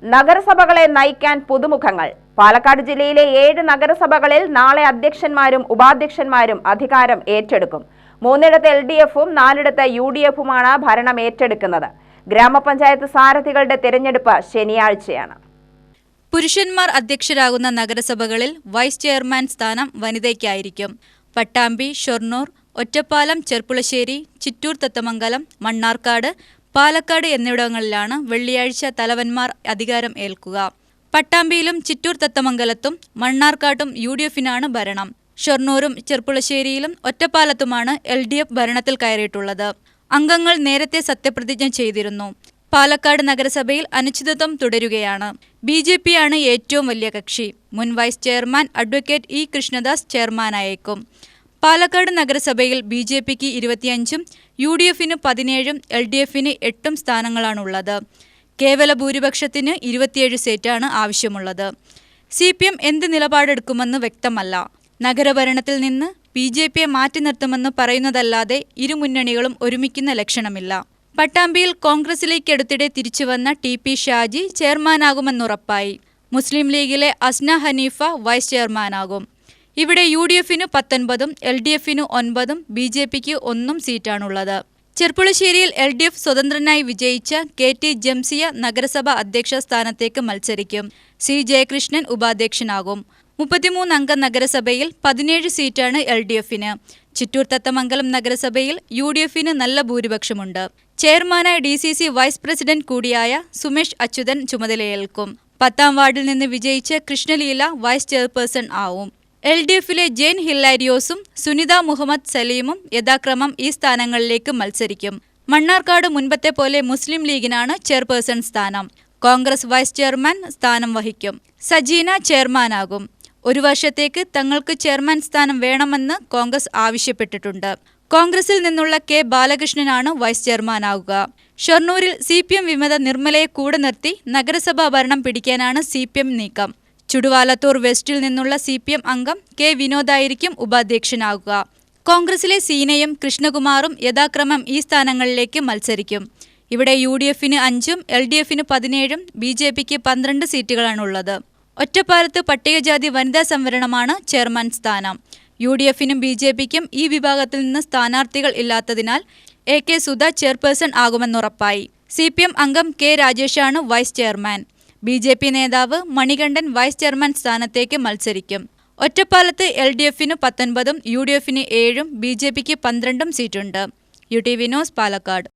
നഗരസഭകളെ നയിക്കാൻ പുതുമുഖങ്ങൾ. പാലക്കാട് ജില്ലയിലെ 7 നഗരസഭകളിൽ നാളെ അധ്യക്ഷന്മാരും ഉപാധ്യക്ഷന്മാരും അധികാരം ഏറ്റെടുക്കും. 3ഇടത്ത് LDFും 4ഇടത്ത് UDFുമാണ് ഭരണം ഏറ്റെടുക്കുന്നത്. ഗ്രാമപഞ്ചായത്ത് സാരഥികളുടെ തിരഞ്ഞെടുപ്പ് ശനിയാഴ്ചയാണ്. പുരുഷന്മാർ അധ്യക്ഷരാകുന്ന നഗരസഭകളിൽ വൈസ് ചെയർമാൻ സ്ഥാനം വനിതയ്ക്കായിരിക്കും. പട്ടാമ്പി, ഷൊർണൂർ, ഒറ്റപ്പാലം, ചെർപ്പുളശ്ശേരി, ചിറ്റൂർ, തത്തമംഗലം, മണ്ണാർക്കാട്, പാലക്കാട് എന്നിവിടങ്ങളിലാണ് വെള്ളിയാഴ്ച തലവന്മാർ അധികാരം ഏൽക്കുക. പട്ടാമ്പിയിലും ചിറ്റൂർ, തത്തമംഗലത്തും മണ്ണാർക്കാട്ടും UDFിനാണ് ഭരണം. ഷൊർണൂരും ചെർപ്പുളശ്ശേരിയിലും ഒറ്റപ്പാലത്തുമാണ് LDF ഭരണത്തിൽ കയറിയിട്ടുള്ളത്. അംഗങ്ങൾ നേരത്തെ സത്യപ്രതിജ്ഞ ചെയ്തിരുന്നു. പാലക്കാട് നഗരസഭയിൽ അനിശ്ചിതത്വം തുടരുകയാണ്. BJP-യാണ് ഏറ്റവും വലിയ കക്ഷി. മുൻ vice chairman advocate E. Krishnadas ചെയർമാനായേക്കും. പാലക്കാട് നഗരസഭയിൽ BJP-ക്ക് 25ഉം UDFിന് 17ഉം LDFിന് 8ഉം സ്ഥാനങ്ങളാണുള്ളത്. കേവല ഭൂരിപക്ഷത്തിന് 27 സീറ്റാണ് ആവശ്യമുള്ളത്. CPM എന്ത് നിലപാടെടുക്കുമെന്ന് വ്യക്തമല്ല. നഗരഭരണത്തിൽ നിന്ന് BJP-യെ മാറ്റി നിർത്തുമെന്ന് പറയുന്നതല്ലാതെ ഇരു മുന്നണികളും ഒരുമിക്കുന്ന ലക്ഷണമില്ല. പട്ടാമ്പിയിൽ കോൺഗ്രസിലേക്ക് അടുത്തിടെ തിരിച്ചുവന്ന TP ഷാജി ചെയർമാനാകുമെന്നുറപ്പായി. മുസ്ലിം ലീഗിലെ അസ്ന ഹനീഫ വൈസ് ചെയർമാനാകും. ഇവിടെ UDFിന് 19ഉം LDFിന് 9ഉം BJP-ക്ക് 1 സീറ്റാണുള്ളത്. ചെർപ്പുളശ്ശേരിയിൽ LDF സ്വതന്ത്രനായി വിജയിച്ച KT ജംസിയ നഗരസഭ അധ്യക്ഷ സ്ഥാനത്തേക്ക് മത്സരിക്കും. C. ജയകൃഷ്ണൻ ഉപാധ്യക്ഷനാകും. 33 അംഗ നഗരസഭയിൽ 17 സീറ്റാണ് LDFിന്. ചിറ്റൂർ തത്തമംഗലം നഗരസഭയിൽ UDFിന് നല്ല ഭൂരിപക്ഷമുണ്ട്. ചെയർമാനായ DCC വൈസ് പ്രസിഡന്റ് കൂടിയായ സുമേഷ് അച്യുതൻ ചുമതലയേൽക്കും. 10ാം വാർഡിൽ നിന്ന് വിജയിച്ച കൃഷ്ണലീല വൈസ് ചെയർപേഴ്സൺ ആവും. LDFിലെ ജെയിൻ ഹില്ലാരിയോസും സുനിത മുഹമ്മദ് സലീമും യഥാക്രമം ഈ സ്ഥാനങ്ങളിലേക്ക് മത്സരിക്കും. മണ്ണാർക്കാട് മുൻപത്തെ പോലെ മുസ്ലിം ലീഗിനാണ് ചെയർപേഴ്സൺ സ്ഥാനം. കോൺഗ്രസ് വൈസ് ചെയർമാൻ സ്ഥാനം വഹിക്കും. സജീന ചെയർമാനാകും. 1 വർഷത്തേക്ക് തങ്ങൾക്ക് ചെയർമാൻ സ്ഥാനം വേണമെന്ന് കോൺഗ്രസ് ആവശ്യപ്പെട്ടിട്ടുണ്ട്. കോൺഗ്രസിൽ നിന്നുള്ള K. ബാലകൃഷ്ണനാണ് വൈസ് ചെയർമാനാകുക. ഷൊർണൂരിൽ CPM വിമത നിർമ്മലയെ കൂടെ നിർത്തി നഗരസഭാ ഭരണം പിടിക്കാനാണ് CPM നീക്കം. ചുടുവാലത്തൂർ വെസ്റ്റിൽ നിന്നുള്ള CPM അംഗം K. വിനോദായിരിക്കും ഉപാധ്യക്ഷനാകുക. കോൺഗ്രസിലെ സീനയും കൃഷ്ണകുമാറും യഥാക്രമം ഈ സ്ഥാനങ്ങളിലേക്ക് മത്സരിക്കും. ഇവിടെ UDFിന് 5ഉം LDFിന് 17ഉം BJP-ക്ക് 12 സീറ്റുകളാണുള്ളത്. ഒറ്റപ്പാലത്ത് പട്ടികജാതി വനിതാ സംവരണമാണ് ചെയർമാൻ സ്ഥാനം. UDFിനും BJP-ക്കും ഈ വിഭാഗത്തിൽ നിന്ന് സ്ഥാനാർത്ഥികൾ ഇല്ലാത്തതിനാൽ AK സുധ ചെയർപേഴ്സൺ ആകുമെന്നുറപ്പായി. CPM അംഗം K. രാജേഷാണ് വൈസ് ചെയർമാൻ. BJP നേതാവ് മണികണ്ഠൻ വൈസ് ചെയർമാൻ സ്ഥാനത്തേക്ക് മത്സരിക്കും. ഒറ്റപ്പാലത്ത് LDFിന് 19ഉം UDFിന് 7ഉം BJP-ക്ക് 12ഉം സീറ്റുണ്ട്. UTV news, Palakkad.